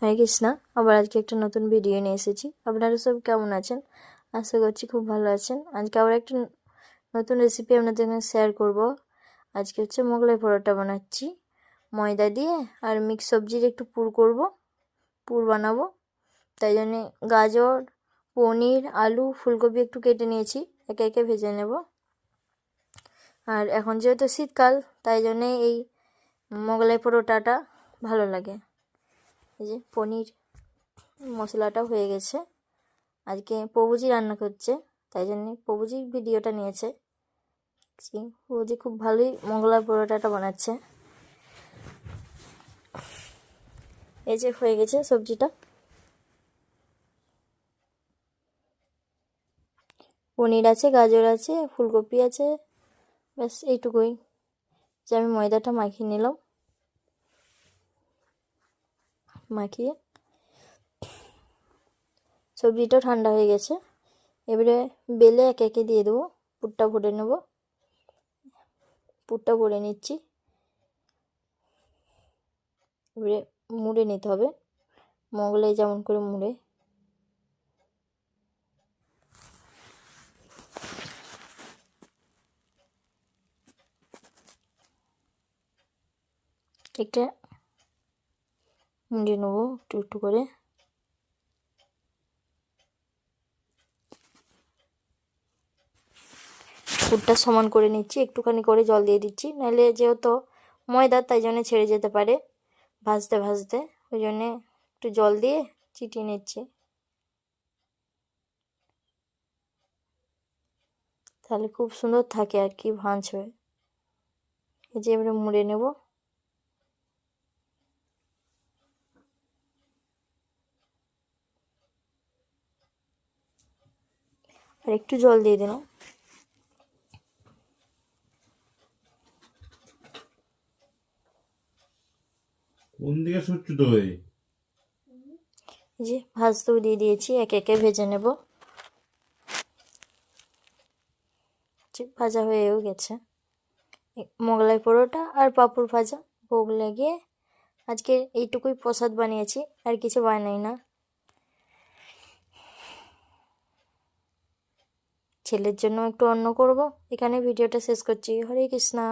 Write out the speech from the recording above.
হরে কৃষ্ণা। আবার আজকে একটা নতুন ভিডিও নিয়ে এসেছি। আপনারা সব কেমন আছেন? আশা করছি খুব ভালো আছেন। আজকে আবার একটা নতুন রেসিপি আপনাদের সঙ্গে শেয়ার করব। আজকে হচ্ছে মোগলাই পরোটা বানাচ্ছি ময়দা দিয়ে, আর মিক্স সবজির একটু পুর বানাবো। তাই জন্যে গাজর, পনির, আলু, ফুলকপি একটু কেটে নিয়েছি, একে একে ভেজে নেব। আর এখন যেহেতু শীতকাল, তাই জন্যে এই মোগলাই পরোটাটা ভালো লাগে। এই যে পনির মশলাটা হয়ে গেছে। আজকে প্রভুজি রান্না করছে, তাই জন্যে প্রভুজি ভিডিওটা নিয়েছে। প্রভুজি খুব ভালোই মোগলাই পরোটাটা বানাচ্ছে। এই যে হয়ে গেছে সবজিটা, পনির আছে, গাজর আছে, ফুলকপি আছে, ব্যাস এইটুকুই। যে আমি ময়দাটা মাখিয়ে নিলাম, মাখিয়ে সবজিটাও ঠান্ডা হয়ে গেছে। এবারে বেলে একে একে দিয়ে দেবো, পুরটা ভরে নেব। পুরটা ভরে নিচ্ছি। এবারে মুড়ে নিতে হবে, মোগলাই যেমন করে মুড়ে। একটা মুড়ে নেবো একটু একটু করে। পুরটা সমান করে নিচ্ছি, একটুখানি করে জল দিয়ে দিচ্ছি, নাহলে যেহেতু ময়দা তাই জন্য ছেড়ে যেতে পারে ভাজতে ভাজতে। ওই জন্যে একটু জল দিয়ে চিটিয়ে নিচ্ছি, তাহলে খুব সুন্দর থাকে আর কি ভাঁজ হয়ে। এই যে এবারে মুড়ে নেব। আর একটু জল দিয়ে দিলাম। কোন দিকে সুচ্ছ তো এই যে ভাজতেও দিয়ে দিয়েছি, একে একে ভেজে নেব। ভাজা হয়েও গেছে মোগলাই পরোটা আর পাঁপড় ভাজা ভোগ লাগিয়ে আজকে এইটুকুই প্রসাদ বানিয়েছি, আর কিছু বানাই না। ছেলের জন্য একটু অন্ন করব। এখানে ভিডিওটা শেষ করছি। হরে কৃষ্ণা।